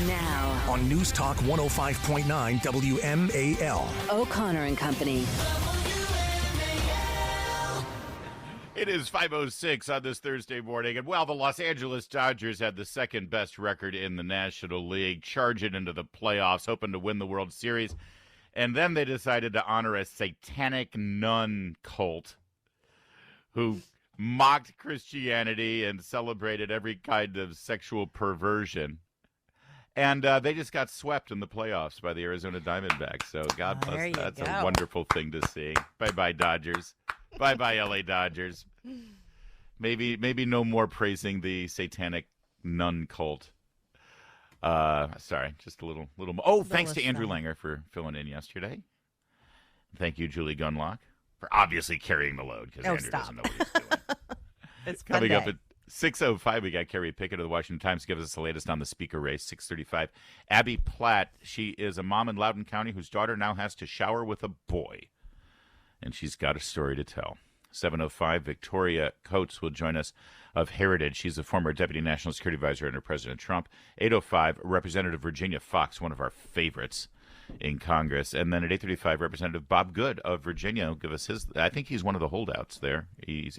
Now, on News Talk 105.9 WMAL. O'Connor and Company. It is 5:06 on this Thursday morning, and the Los Angeles Dodgers had the second best record in the National League, charging into the playoffs, hoping to win the World Series, and then they decided to honor a satanic nun cult who mocked Christianity and celebrated every kind of sexual perversion. And they just got swept in the playoffs by the Arizona Diamondbacks. So God bless. That's a wonderful thing to see. Bye-bye, Dodgers. Bye-bye, LA Dodgers. Maybe no more praising the satanic nun cult. Sorry, just a little. Oh, thanks to Andrew Langer for filling in yesterday. Thank you, Julie Gunlock, for obviously carrying the load because Andrew doesn't know what he's doing. It's coming up at 6:05. We got Carrie Pickett of the Washington Times to give us the latest on the speaker race. 6:35. Abby Platt. She is a mom in Loudoun County whose daughter now has to shower with a boy, and she's got a story to tell. 7:05, Victoria Coates will join us of Heritage. She's a former Deputy National Security Advisor under President Trump. 8:05, Representative Virginia Fox, one of our favorites in Congress. And then at 8:35, Representative Bob Good of Virginia will give us his. I think he's one of the holdouts there. He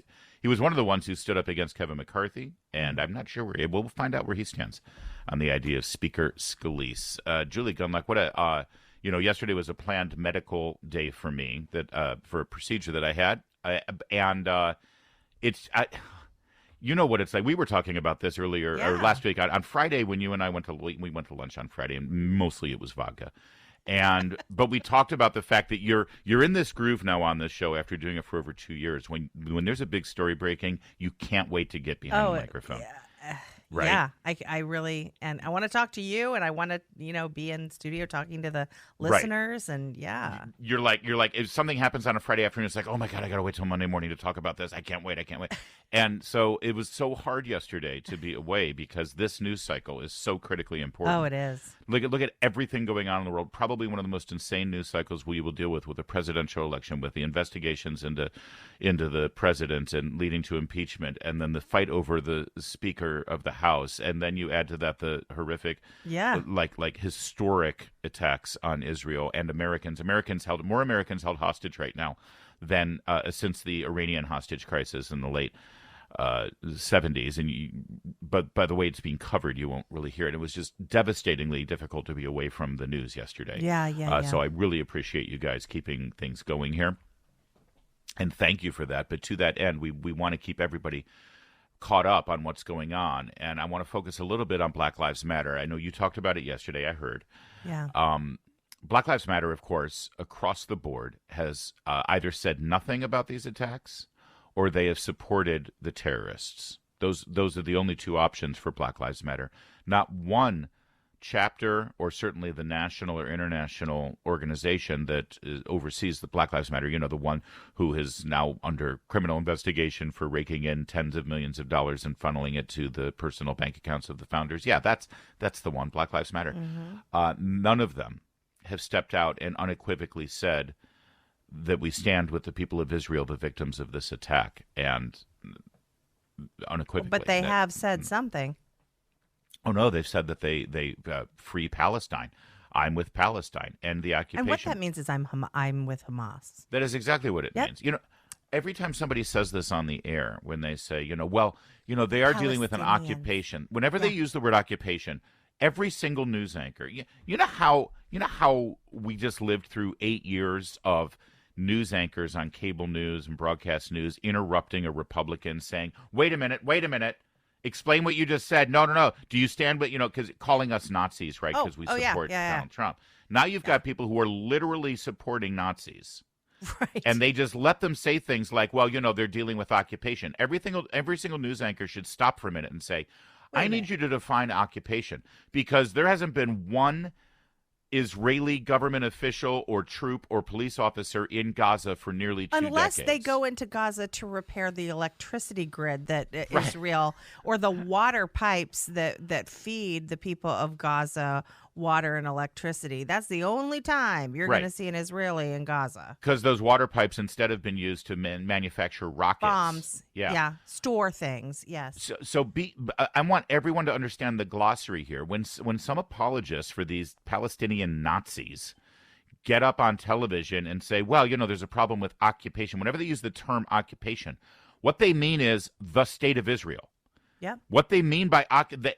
was one of the ones who stood up against Kevin McCarthy, and I'm not sure we'll find out where he stands on the idea of Speaker Scalise. Julie Gunlock, what a yesterday was a planned medical day for me for a procedure that I had. You know what it's like. We were talking about this earlier or last week on Friday when you and I went to lunch on Friday, and mostly it was vodka. But we talked about the fact that you're in this groove now on this show after doing it for over 2 years. When there's a big story breaking, you can't wait to get behind the microphone. Yeah. Right? Yeah, I really, and I want to talk to you, and I want to, be in studio talking to the listeners, right. And yeah. You're like, if something happens on a Friday afternoon, it's like, oh my God, I got to wait till Monday morning to talk about this. I can't wait. And so it was so hard yesterday to be away because this news cycle is so critically important. Oh, it is. Look at everything going on in the world. Probably one of the most insane news cycles we will deal with the presidential election, with the investigations into the president and leading to impeachment, and then the fight over the Speaker of the House, and then you add to that the horrific, like historic attacks on Israel and Americans. More Americans held hostage right now than since the Iranian hostage crisis in the late 70s, but by the way it's being covered, you won't really hear it. It was just devastatingly difficult to be away from the news yesterday. Yeah. So I really appreciate you guys keeping things going here, and thank you for that. But to that end, we want to keep everybody caught up on what's going on, and I want to focus a little bit on Black Lives Matter. I know you talked about it yesterday. I heard. Yeah. Black Lives Matter, of course, across the board has either said nothing about these attacks, or they have supported the terrorists. Those are the only two options for Black Lives Matter. Not one chapter, or certainly the national or international organization that oversees the Black Lives Matter, the one who is now under criminal investigation for raking in tens of millions of dollars and funneling it to the personal bank accounts of the founders. Yeah, that's the one, Black Lives Matter. Mm-hmm. None of them have stepped out and unequivocally said that we stand with the people of Israel, the victims of this attack, and unequivocally. But they have said something. Oh, no, they've said that they free Palestine. I'm with Palestine and the occupation. And what that means is I'm with Hamas. That is exactly what it means. Every time somebody says this on the air, when they say, they are dealing with an occupation. Whenever they use the word occupation, every single news anchor, you know how we just lived through 8 years of news anchors on cable news and broadcast news interrupting a Republican saying, wait a minute, explain what you just said. No. Do you stand with, because calling us Nazis, right? Because we support Donald Trump. Now you've got people who are literally supporting Nazis. Right. And they just let them say things like, well, they're dealing with occupation. Every single news anchor should stop for a minute and say, I need you to define occupation, because there hasn't been one Israeli government official or troop or police officer in Gaza for nearly 2 decades. Unless they go into Gaza to repair the electricity grid that Israel, or the water pipes that feed the people of Gaza, water and electricity. That's the only time you're Right. going to see an Israeli in Gaza. Because those water pipes instead have been used to manufacture rockets. Bombs. Yeah. Store things. Yes. I want everyone to understand the glossary here. When some apologists for these Palestinian Nazis get up on television and say, well, there's a problem with occupation, whenever they use the term occupation, what they mean is the state of Israel. Yep. What they mean by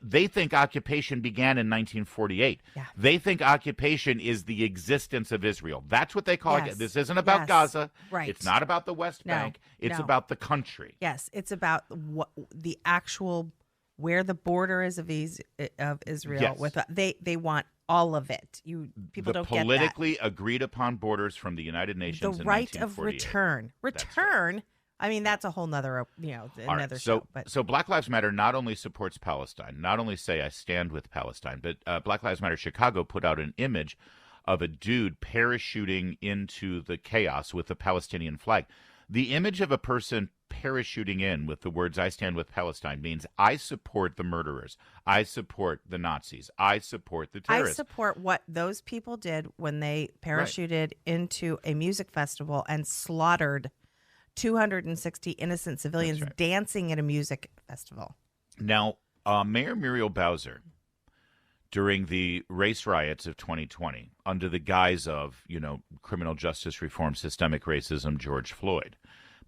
they think occupation began in 1948. Yeah. They think occupation is the existence of Israel. That's what they call it. This isn't about Yes. Gaza. Right. It's not about the West Bank. It's about the country. Yes, it's about the actual where the border is of Israel. Yes. With they want all of it. People don't get that. The politically agreed upon borders from the United Nations. The in right of 1948. return. Return. I mean, that's a whole nother, another show. But So Black Lives Matter not only supports Palestine, not only say I stand with Palestine, but Black Lives Matter Chicago put out an image of a dude parachuting into the chaos with the Palestinian flag. The image of a person parachuting in with the words I stand with Palestine means I support the murderers. I support the Nazis. I support the terrorists. I support what those people did when they parachuted into a music festival and slaughtered 260 innocent civilians dancing at a music festival. Now, Mayor Muriel Bowser, during the race riots of 2020, under the guise of, criminal justice reform, systemic racism, George Floyd,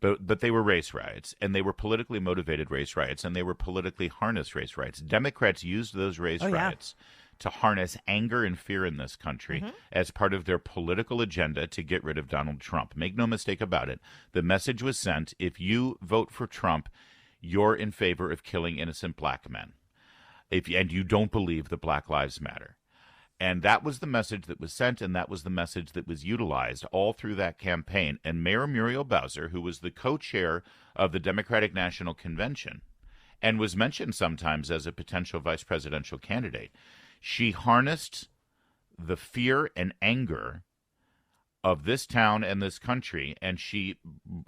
but they were race riots, and they were politically motivated race riots, and they were politically harnessed race riots. Democrats used those race riots to harness anger and fear in this country as part of their political agenda to get rid of Donald Trump. Make no mistake about it. The message was sent, if you vote for Trump, you're in favor of killing innocent black men. And you don't believe that Black Lives Matter. And that was the message that was sent, and that was the message that was utilized all through that campaign. And Mayor Muriel Bowser, who was the co-chair of the Democratic National Convention and was mentioned sometimes as a potential vice presidential candidate, she harnessed the fear and anger of this town and this country, and she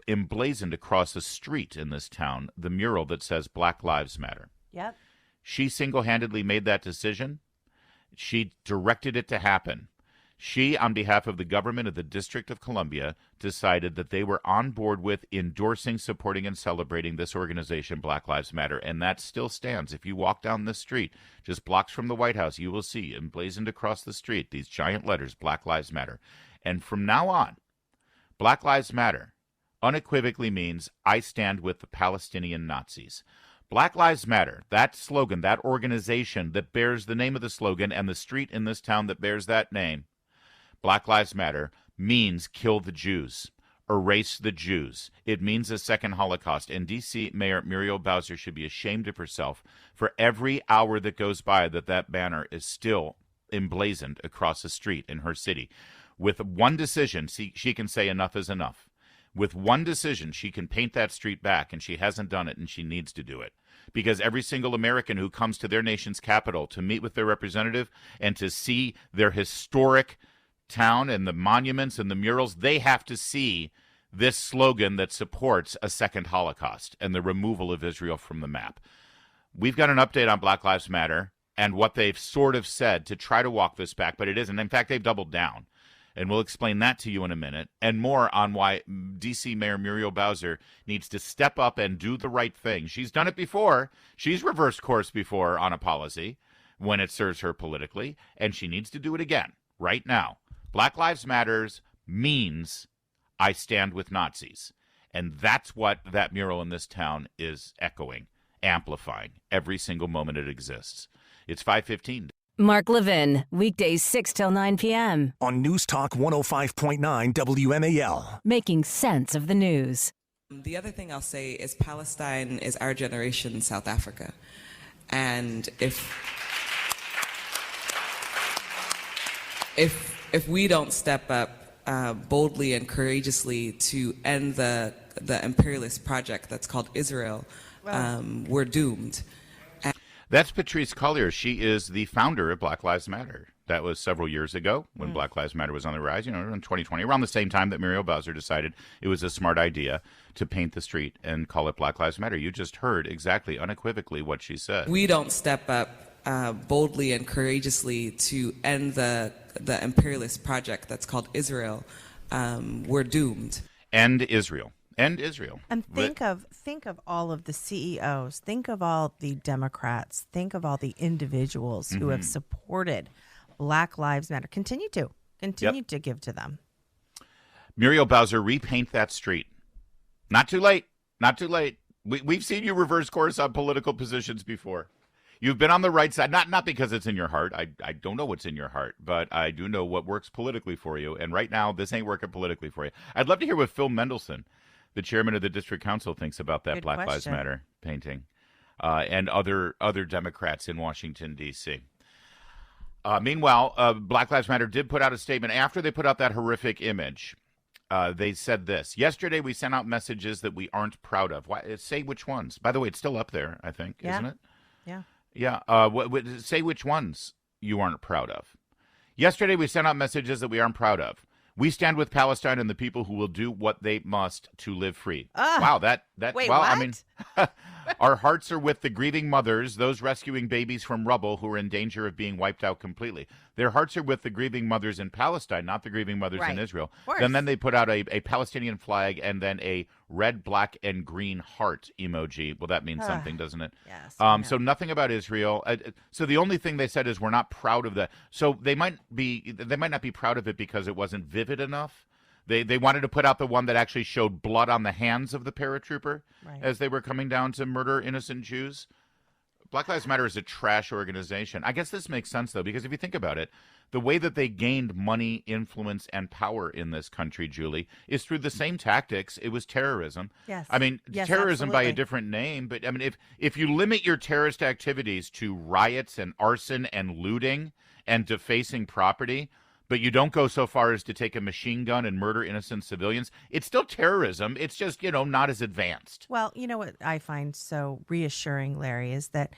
emblazoned across a street in this town the mural that says Black Lives Matter. Yep. She single-handedly made that decision. She directed it to happen. She, on behalf of the government of the District of Columbia, decided that they were on board with endorsing, supporting, and celebrating this organization, Black Lives Matter, and that still stands. If you walk down this street, just blocks from the White House, you will see emblazoned across the street these giant letters, Black Lives Matter. And from now on, Black Lives Matter unequivocally means I stand with the Palestinian Nazis. Black Lives Matter, that slogan, that organization that bears the name of the slogan and the street in this town that bears that name, Black Lives Matter, means kill the Jews, erase the Jews. It means a second Holocaust. And D.C. Mayor Muriel Bowser should be ashamed of herself for every hour that goes by that banner is still emblazoned across the street in her city. With one decision, she can say enough is enough. With one decision, she can paint that street back, and she hasn't done it, and she needs to do it. Because every single American who comes to their nation's capital to meet with their representative and to see their historic town and the monuments and the murals, they have to see this slogan that supports a second Holocaust and the removal of Israel from the map. We've got an update on Black Lives Matter and what they've sort of said to try to walk this back, but it isn't. In fact, they've doubled down. And we'll explain that to you in a minute, and more on why D.C. Mayor Muriel Bowser needs to step up and do the right thing. She's done it before. She's reversed course before on a policy when it serves her politically, and she needs to do it again right now. Black Lives Matters means I stand with Nazis. And that's what that mural in this town is echoing, amplifying every single moment it exists. It's 5:15. Mark Levin, weekdays 6 till 9 p.m. On News Talk 105.9 WMAL. Making sense of the news. The other thing I'll say is Palestine is our generation South Africa. And if we don't step up boldly and courageously to end the imperialist project that's called Israel, we're doomed. That's Patrice Collier. She is the founder of Black Lives Matter. That was several years ago when Black Lives Matter was on the rise, in 2020, around the same time that Muriel Bowser decided it was a smart idea to paint the street and call it Black Lives Matter. You just heard exactly, unequivocally what she said. We don't step up boldly and courageously to end the imperialist project that's called Israel, we're doomed. End Israel. End Israel. And think of all of the CEOs. Think of all the Democrats. Think of all the individuals who have supported Black Lives Matter. Continue to give to them. Muriel Bowser, repaint that street. Not too late. Not too late. We've seen you reverse course on political positions before. You've been on the right side, not because it's in your heart. I don't know what's in your heart, but I do know what works politically for you. And right now, this ain't working politically for you. I'd love to hear what Phil Mendelson, the chairman of the district council, thinks about that Good Black Lives question. Matter painting, and other Democrats in Washington, D.C. Meanwhile, Black Lives Matter did put out a statement after they put out that horrific image. They said this: yesterday we sent out messages that we aren't proud of. Why, say which ones. By the way, it's still up there, I think, isn't it? Yeah. Yeah. Say which ones you aren't proud of. Yesterday we sent out messages that we aren't proud of. We stand with Palestine and the people who will do what they must to live free. Wow, that Wait, well, what? I mean, our hearts are with the grieving mothers, those rescuing babies from rubble who are in danger of being wiped out completely. Their hearts are with the grieving mothers in Palestine, not the grieving mothers Right. in Israel. Of course. And then they put out a Palestinian flag and then a red, black, and green heart emoji. Well, that means something, doesn't it? Yes, I know. So nothing about Israel. So the only thing they said is we're not proud of that. So they might not be proud of it because it wasn't vivid enough. They wanted to put out the one that actually showed blood on the hands of the paratrooper Right. as they were coming down to murder innocent Jews. Black Lives Matter is a trash organization. I guess this makes sense, though, because if you think about it, the way that they gained money, influence, and power in this country, Julie, is through the same tactics. It was terrorism. Yes. I mean, Yes, terrorism by a absolutely. different name. But, I mean, if you limit your terrorist activities to riots and arson and looting and defacing property, but you don't go so far as to take a machine gun and murder innocent civilians, it's still terrorism. It's just, not as advanced. Well, you know what I find so reassuring, Larry, is that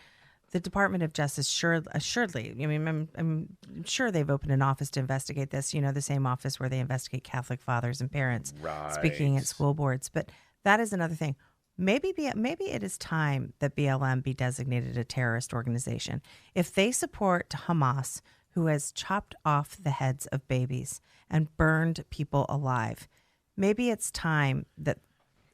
the Department of Justice assuredly, I mean, I'm sure they've opened an office to investigate this, the same office where they investigate Catholic fathers and parents speaking at school boards. But that is another thing. Maybe it is time that BLM be designated a terrorist organization. If they support Hamas, who has chopped off the heads of babies and burned people alive, maybe it's time that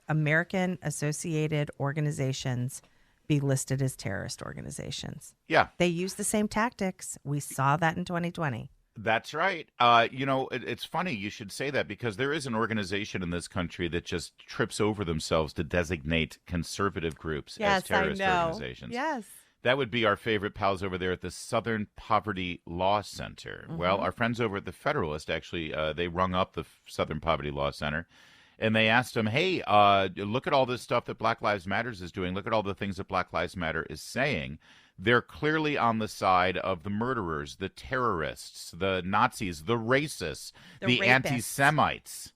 American associated organizations be listed as terrorist organizations. Yeah. They use the same tactics. We saw that in 2020. That's right. It's funny you should say that because there is an organization in this country that just trips over themselves to designate conservative groups as terrorist organizations. Yes. That would be our favorite pals over there at the Southern Poverty Law Center. Well, our friends over at the Federalist, actually, they rung up the Southern Poverty Law Center, and they asked them, hey, look at all this stuff that Black Lives Matter is doing. Look at all the things that Black Lives Matter is saying. They're clearly on the side of the murderers, the terrorists, the Nazis, the racists, the rapists. anti-Semites.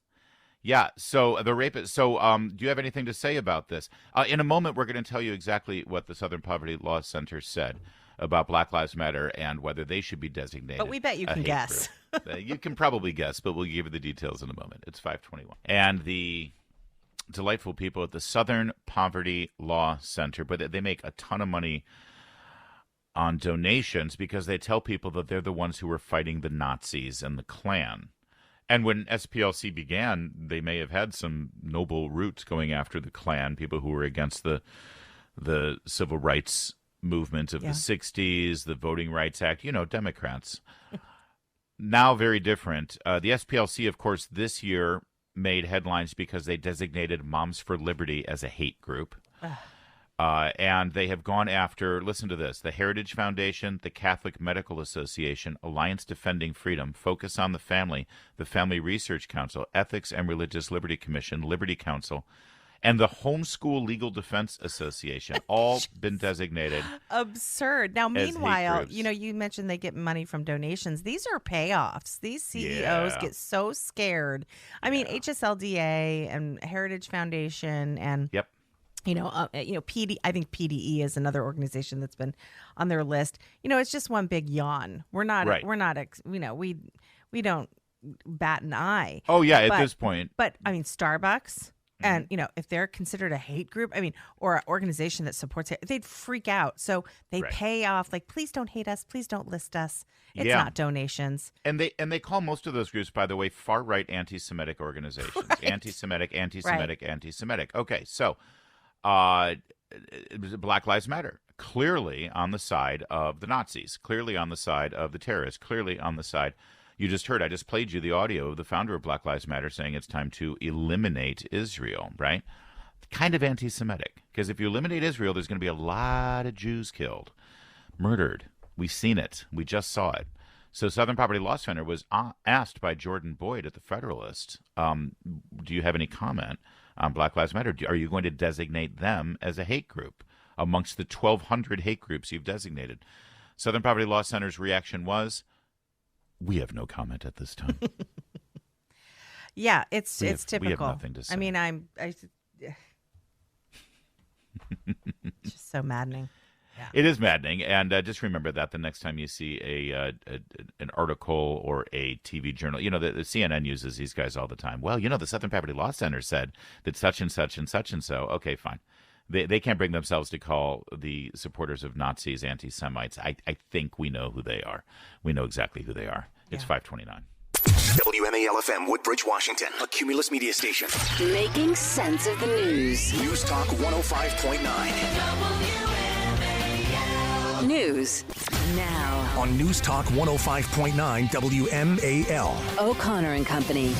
Yeah, so the rapists. So do you have anything to say about this? In a moment, we're going to tell you exactly what the Southern Poverty Law Center said about Black Lives Matter and whether they should be designated. But we bet you a can hate guess. group. You can probably guess, but we'll give you the details in a moment. It's 5:21. And the delightful people at the Southern Poverty Law Center, but they make a ton of money on donations because they tell people that they're the ones who were fighting the Nazis and the Klan. And when SPLC began, they may have had some noble roots going after the Klan, people who were against the civil rights movement of the 60s, the Voting Rights Act, Democrats. Now very different. The SPLC, of course, this year made headlines because they designated Moms for Liberty as a hate group. And they have gone after, listen to this, the Heritage Foundation, the Catholic Medical Association, Alliance Defending Freedom, Focus on the Family Research Council, Ethics and Religious Liberty Commission, Liberty Council, and the Homeschool Legal Defense Association, all been designated. Absurd. Now, as hate meanwhile, groups. you mentioned they get money from donations. These are payoffs. These CEOs get so scared. I mean, HSLDA and Heritage Foundation and Yep. PD. I think PDE is another organization that's been on their list. It's just one big yawn. We're not. Right. We're not. We don't bat an eye. Oh, yeah, at But- this point. But I mean, Starbucks, And, if they're considered a hate group, or an organization that supports it, they'd freak out. So they pay off, please don't hate us. Please don't list us. It's not donations. And they call most of those groups, by the way, far-right anti-Semitic organizations. Right. Anti-Semitic. Okay, so Black Lives Matter. Clearly on the side of the Nazis. Clearly on the side of the terrorists. Clearly on the side... You just heard, I just played you the audio of the founder of Black Lives Matter saying it's time to eliminate Israel, right? Kind of anti-Semitic. Because if you eliminate Israel, there's going to be a lot of Jews killed, murdered. We've seen it. We just saw it. So Southern Poverty Law Center was asked by Jordan Boyd at the Federalist, do you have any comment on Black Lives Matter? Are you going to designate them as a hate group amongst the 1,200 hate groups you've designated? Southern Poverty Law Center's reaction was, we have no comment at this time. Yeah, it's typical. We have nothing to say. It's just so maddening. Yeah. It is maddening, and just remember that the next time you see an article or a TV journal, the CNN uses these guys all the time. Well, the Southern Poverty Law Center said that such and such and such and so. Okay, fine. They can't bring themselves to call the supporters of Nazis anti-Semites. I think we know who they are. We know exactly who they are. It's 529. WMAL-FM, Woodbridge, Washington, a Cumulus media station. Making sense of the news. News Talk 105.9. News now On News Talk 105.9 WMAL. O'Connor and Company.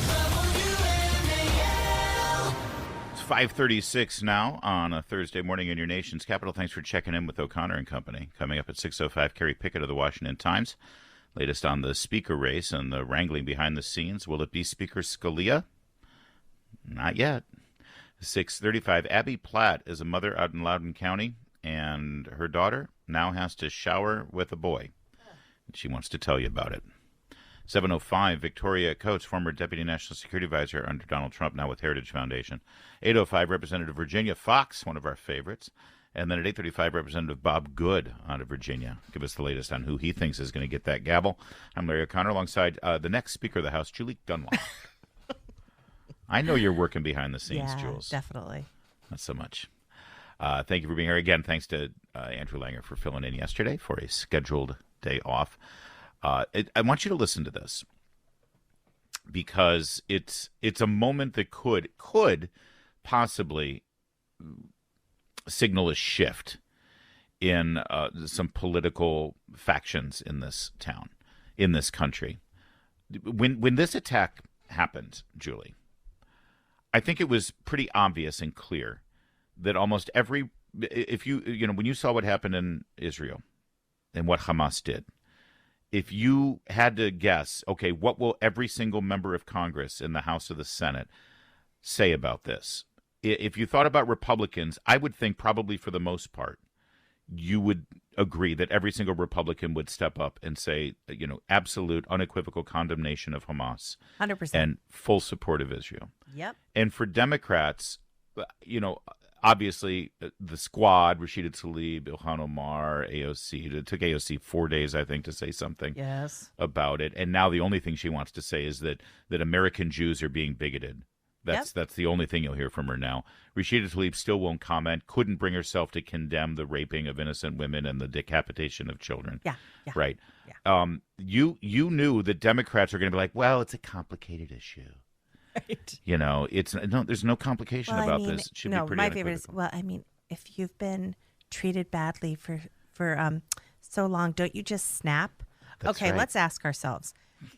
5:36 now on a Thursday morning in your nation's capital. Thanks for checking in with O'Connor and Company. Coming up at 6:05, Carrie Pickett of the Washington Times. Latest on the speaker race and the wrangling behind the scenes. Will it be Speaker Scalia? Not yet. 6:35, Abby Platt is a mother out in Loudoun County, and her daughter now has to shower with a boy. She wants to tell you about it. 7:05, Victoria Coates, former Deputy National Security Advisor under Donald Trump, now with Heritage Foundation. 8:05, Representative Virginia Fox, one of our favorites. And then at 8:35, Representative Bob Good out of Virginia. Give us the latest on who he thinks is going to get that gavel. I'm Larry O'Connor alongside the next Speaker of the House, Julie Dunlop. I know you're working behind the scenes, Jules. Definitely. Not so much. Thank you for being here. Again, thanks to Andrew Langer for filling in yesterday for a scheduled day off. I want you to listen to this because it's a moment that could possibly signal a shift in some political factions in this town, in this country. When this attack happened, Julie, I think it was pretty obvious and clear that almost when you saw what happened in Israel and what Hamas did, if you had to guess, okay, what will every single member of Congress in the House or the Senate say about this? If you thought about Republicans, I would think probably for the most part, you would agree that every single Republican would step up and say, absolute unequivocal condemnation of Hamas. 100%. And full support of Israel. Yep. And for Democrats, obviously the squad, Rashida Tlaib, Ilhan Omar, AOC, it took AOC 4 days, I think, to say something about it. And now the only thing she wants to say is that American Jews are being bigoted. That's the only thing you'll hear from her now. Rashida Tlaib still won't comment, couldn't bring herself to condemn the raping of innocent women and the decapitation of children. Yeah. Right. Yeah. You knew that Democrats are going to be like, well, it's a complicated issue. Right. There's no complication about this. It should be pretty my favorite is, if you've been treated badly for so long, don't you just snap? That's okay, right. let's ask ourselves,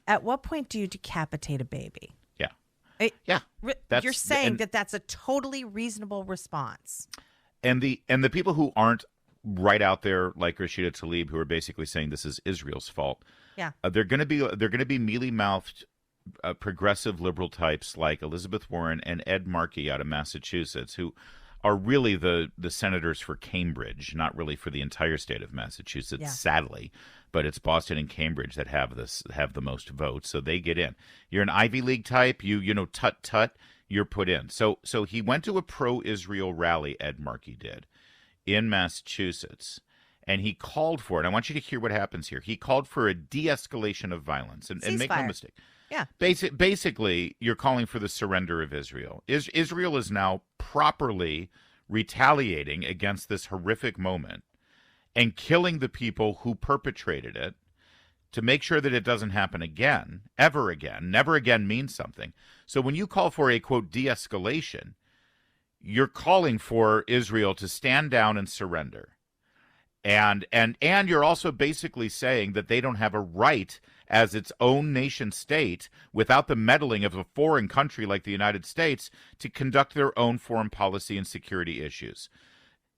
at what point do you decapitate a baby? Yeah. You're saying that's a totally reasonable response. And the people who aren't right out there like Rashida Tlaib, who are basically saying this is Israel's fault. Yeah. They're going to be mealy-mouthed progressive liberal types like Elizabeth Warren and Ed Markey out of Massachusetts, who are really the senators for Cambridge, not really for the entire state of Massachusetts, sadly. But it's Boston and Cambridge that have the most votes, so they get in. You're an Ivy League type, tut, you're put in. So he went to a pro-Israel rally, Ed Markey did, in Massachusetts, and he called for it. I want you to hear what happens here. He called for a de-escalation of violence, and make no mistake. Yeah. Basically, you're calling for the surrender of Israel. Israel is now properly retaliating against this horrific moment and killing the people who perpetrated it to make sure that it doesn't happen again, ever again. Never again means something. So when you call for a, quote, de-escalation, you're calling for Israel to stand down and surrender. And you're also basically saying that they don't have a right as its own nation state, without the meddling of a foreign country like the United States, to conduct their own foreign policy and security issues.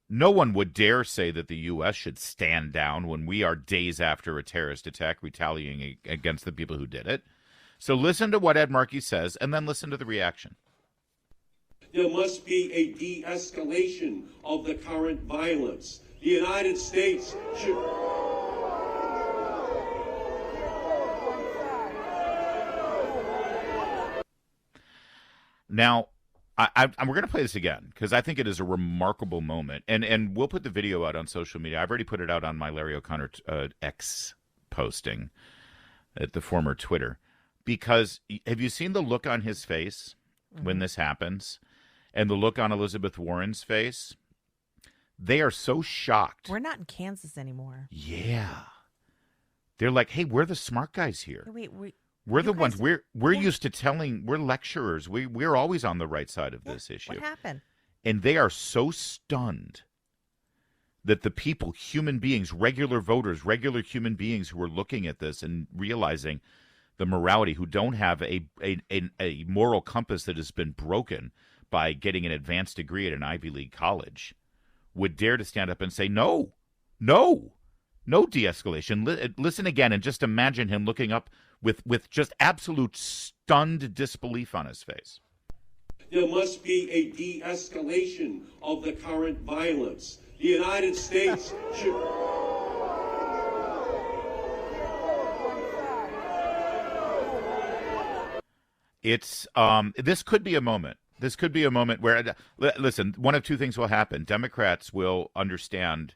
No one would dare say that the U.S. should stand down when we are days after a terrorist attack retaliating against the people who did it. So listen to what Ed Markey says, and then listen to the reaction. There must be a de-escalation of the current violence. The United States should... Now, we're going to play this again because I think it is a remarkable moment, and we'll put the video out on social media. I've already put it out on my Larry O'Connor X posting at the former Twitter, because have you seen the look on his face when this happens, and the look on Elizabeth Warren's face? They are so shocked. We're not in Kansas anymore. Yeah, they're like, "Hey, we're the smart guys here. Wait, We're the guys, ones. We're used to telling. We're lecturers. We're always on the right side of this issue." What happened? And they are so stunned that the people, human beings, regular voters, regular human beings who are looking at this and realizing the morality, who don't have a moral compass that has been broken by getting an advanced degree at an Ivy League college, would dare to stand up and say, no de-escalation. Listen again and just imagine him looking up with just absolute stunned disbelief on his face. There must be a de-escalation of the current violence. The United States should... It's this could be a moment. This could be a moment where, listen, one of two things will happen. Democrats will understand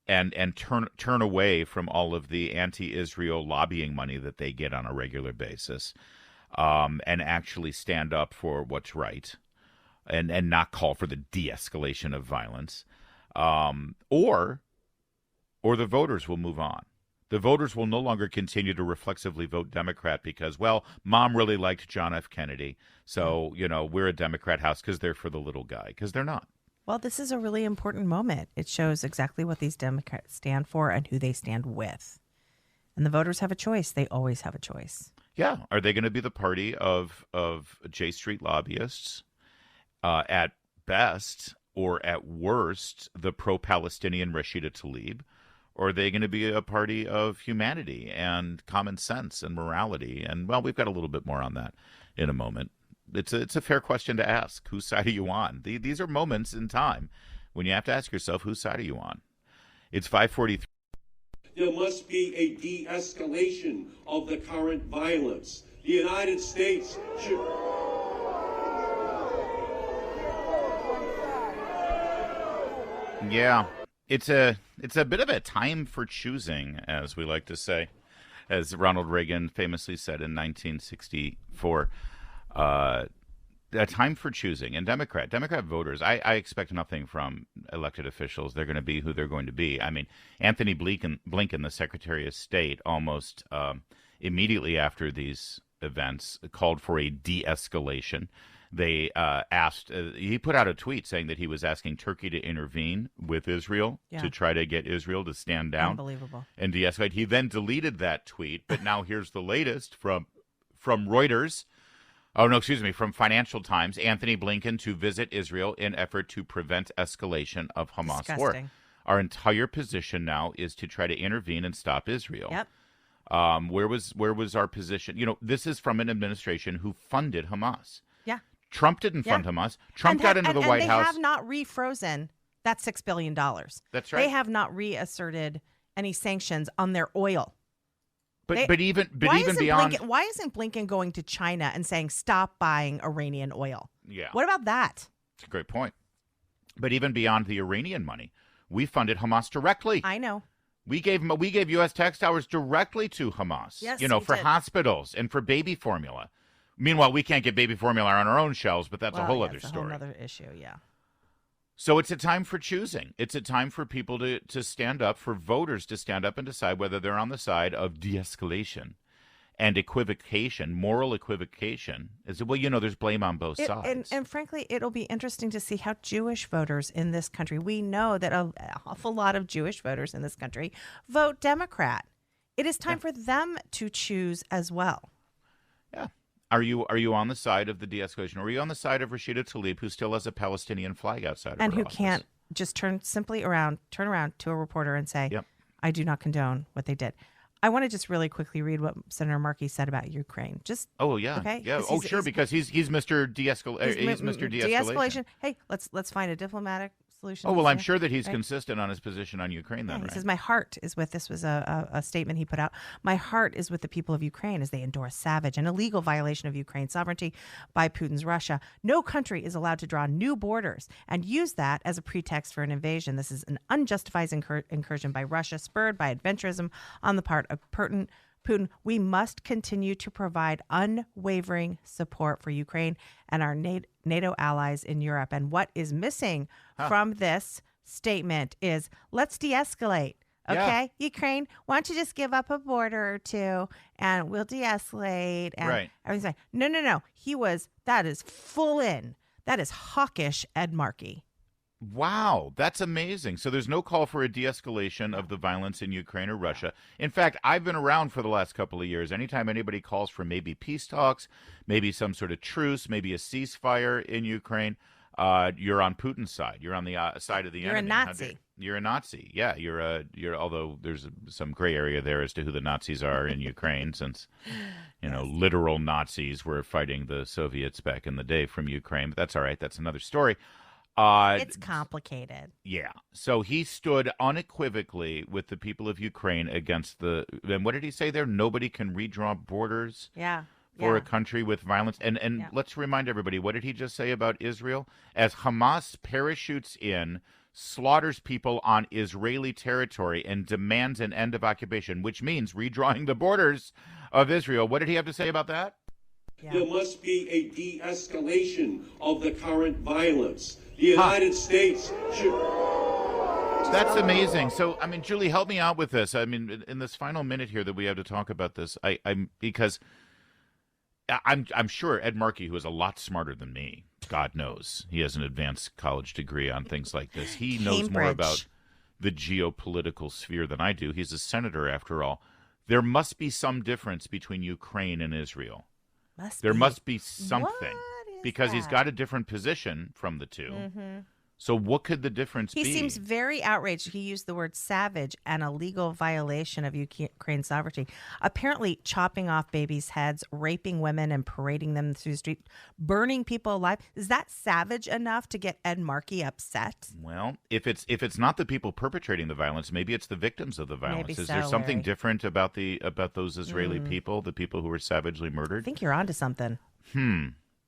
and turn away from all of the anti-Israel lobbying money that they get on a regular basis, and actually stand up for what's right, and not call for the de-escalation of violence, or the voters will move on. The voters will no longer continue to reflexively vote Democrat because, well, Mom really liked John F. Kennedy, so, we're a Democrat house because they're for the little guy, because they're not. Well, this is a really important moment. It shows exactly what these Democrats stand for and who they stand with. And the voters have a choice. They always have a choice. Yeah. Are they going to be the party of J Street lobbyists at best, or at worst, the pro-Palestinian Rashida Tlaib? Or are they going to be a party of humanity and common sense and morality? And, well, we've got a little bit more on that in a moment. It's a fair question to ask. Whose side are you on? These are moments in time when you have to ask yourself, whose side are you on? It's 5:43. There must be a de-escalation of the current violence. The United States should... Yeah, it's a bit of a time for choosing, as we like to say, as Ronald Reagan famously said in 1964. A time for choosing. And Democrat voters, I expect nothing from elected officials. They're going to be who they're going to be. I mean, Anthony Blinken, the Secretary of State, almost immediately after these events called for a de-escalation. They asked, he put out a tweet saying that he was asking Turkey to intervene with Israel to try to get Israel to stand down. Unbelievable. And de-escalate. He then deleted that tweet, but now here's the latest from Reuters. Oh, no, excuse me, from Financial Times. Anthony Blinken to visit Israel in effort to prevent escalation of Hamas war. Our entire position now is to try to intervene and stop Israel. Yep. Where was our position? This is from an administration who funded Hamas. Yeah. Trump didn't fund Hamas. Trump got into the White House. They have not refrozen that $6 billion. That's right. They have not reasserted any sanctions on their oil. But even beyond, why isn't Blinken going to China and saying stop buying Iranian oil? Yeah. What about that? It's a great point. But even beyond the Iranian money, we funded Hamas directly. I know. We gave U.S. tax dollars directly to Hamas, Yes, you know, we for did. hospitals and for baby formula. Meanwhile, we can't get baby formula on our own shelves, but that's a whole other it's story. a whole other issue, yeah. So it's a time for choosing. It's a time for people to stand up, for voters to stand up and decide whether they're on the side of de-escalation and equivocation, moral equivocation. Is well, you know, there's blame on both sides. And frankly, it'll be interesting to see how Jewish voters in this country, we know that an awful lot of Jewish voters in this country vote Democrat. It is time for them to choose as well. Yeah. Are you on the side of the de-escalation? Or are you on the side of Rashida Tlaib, who still has a Palestinian flag outside of And her who office? can't just turn around to a reporter and say, Yep. I do not condone what they did. I want to just really quickly read what Senator Markey said about Ukraine. Just Oh yeah, okay? yeah. 'Cause Oh sure, because he's Mr. He's Mr. De-escalation. Hey, let's find a diplomatic solution. Oh well, Let's I'm do it. sure that he's Right? consistent on his position on Ukraine. Then, He right? says, my heart is with, this was a statement he put out. My heart is with the people of Ukraine as they endure a savage and illegal violation of Ukraine's sovereignty by Putin's Russia. No country is allowed to draw new borders and use that as a pretext for an invasion. This is an unjustified incursion by Russia, spurred by adventurism on the part of Putin. We must continue to provide unwavering support for Ukraine and our NATO allies in Europe. And what is missing from this statement is let's de-escalate. Okay, Yeah. Ukraine, why don't you just give up a border or two and we'll de-escalate and Right. everything's fine. No. That is full in. That is hawkish Ed Markey. Wow, that's amazing. So there's no call for a de-escalation of the violence in Ukraine or Russia. In fact, I've been around for the last couple of years. Anytime anybody calls for maybe peace talks, maybe some sort of truce, maybe a ceasefire in Ukraine, you're on Putin's side. You're on the side of the You're a enemy. Nazi. You're a Nazi. Yeah, you're. Although there's some gray area there as to who the Nazis are in Ukraine, since literal Nazis were fighting the Soviets back in the day from Ukraine. But that's all right. That's another story. It's complicated. Yeah. So he stood unequivocally with the people of Ukraine against and what did he say there? Nobody can redraw borders Yeah. for a country with violence. And let's remind everybody, what did he just say about Israel? As Hamas parachutes in, slaughters people on Israeli territory, and demands an end of occupation, which means redrawing the borders of Israel. What did he have to say about that? Yeah. There must be a de-escalation of the current violence. The United States should... That's amazing. So, I mean, Julie, help me out with this. I mean, in this final minute here that we have to talk about this, because I'm sure Ed Markey, who is a lot smarter than me, God knows, he has an advanced college degree on things like this. He knows more Cambridge. about the geopolitical sphere than I do. He's a senator, after all. There must be some difference between Ukraine and Israel. There must be something, What is because he's that? got a different position from the two. So what could the difference He be? seems very outraged. He used the word savage and a legal violation of Ukraine's sovereignty. Apparently, chopping off babies' heads, raping women, and parading them through the street, burning people alive. Is that savage enough to get Ed Markey upset? Well, if it's not the people perpetrating the violence, maybe it's the victims of the violence. Maybe Is there so, something Larry. different about those Israeli people, the people who were savagely I murdered? think you're onto something.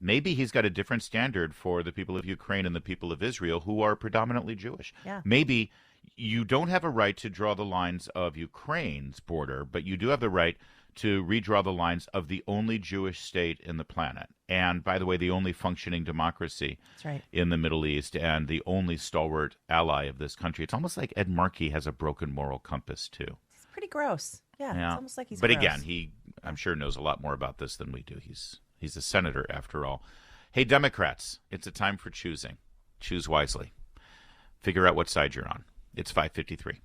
Maybe he's got a different standard for the people of Ukraine and the people of Israel, who are predominantly Jewish. Yeah. Maybe you don't have a right to draw the lines of Ukraine's border, but you do have the right to redraw the lines of the only Jewish state in the planet. And by the way, the only functioning democracy That's right. in the Middle East, and the only stalwart ally of this country. It's almost like Ed Markey has a broken moral compass, too. It's pretty gross. Yeah, Yeah. it's almost like he's But gross. again, I'm sure knows a lot more about this than we do. He's a senator, after all. Hey, Democrats, it's a time for choosing. Choose wisely. Figure out what side you're on. It's 5:53.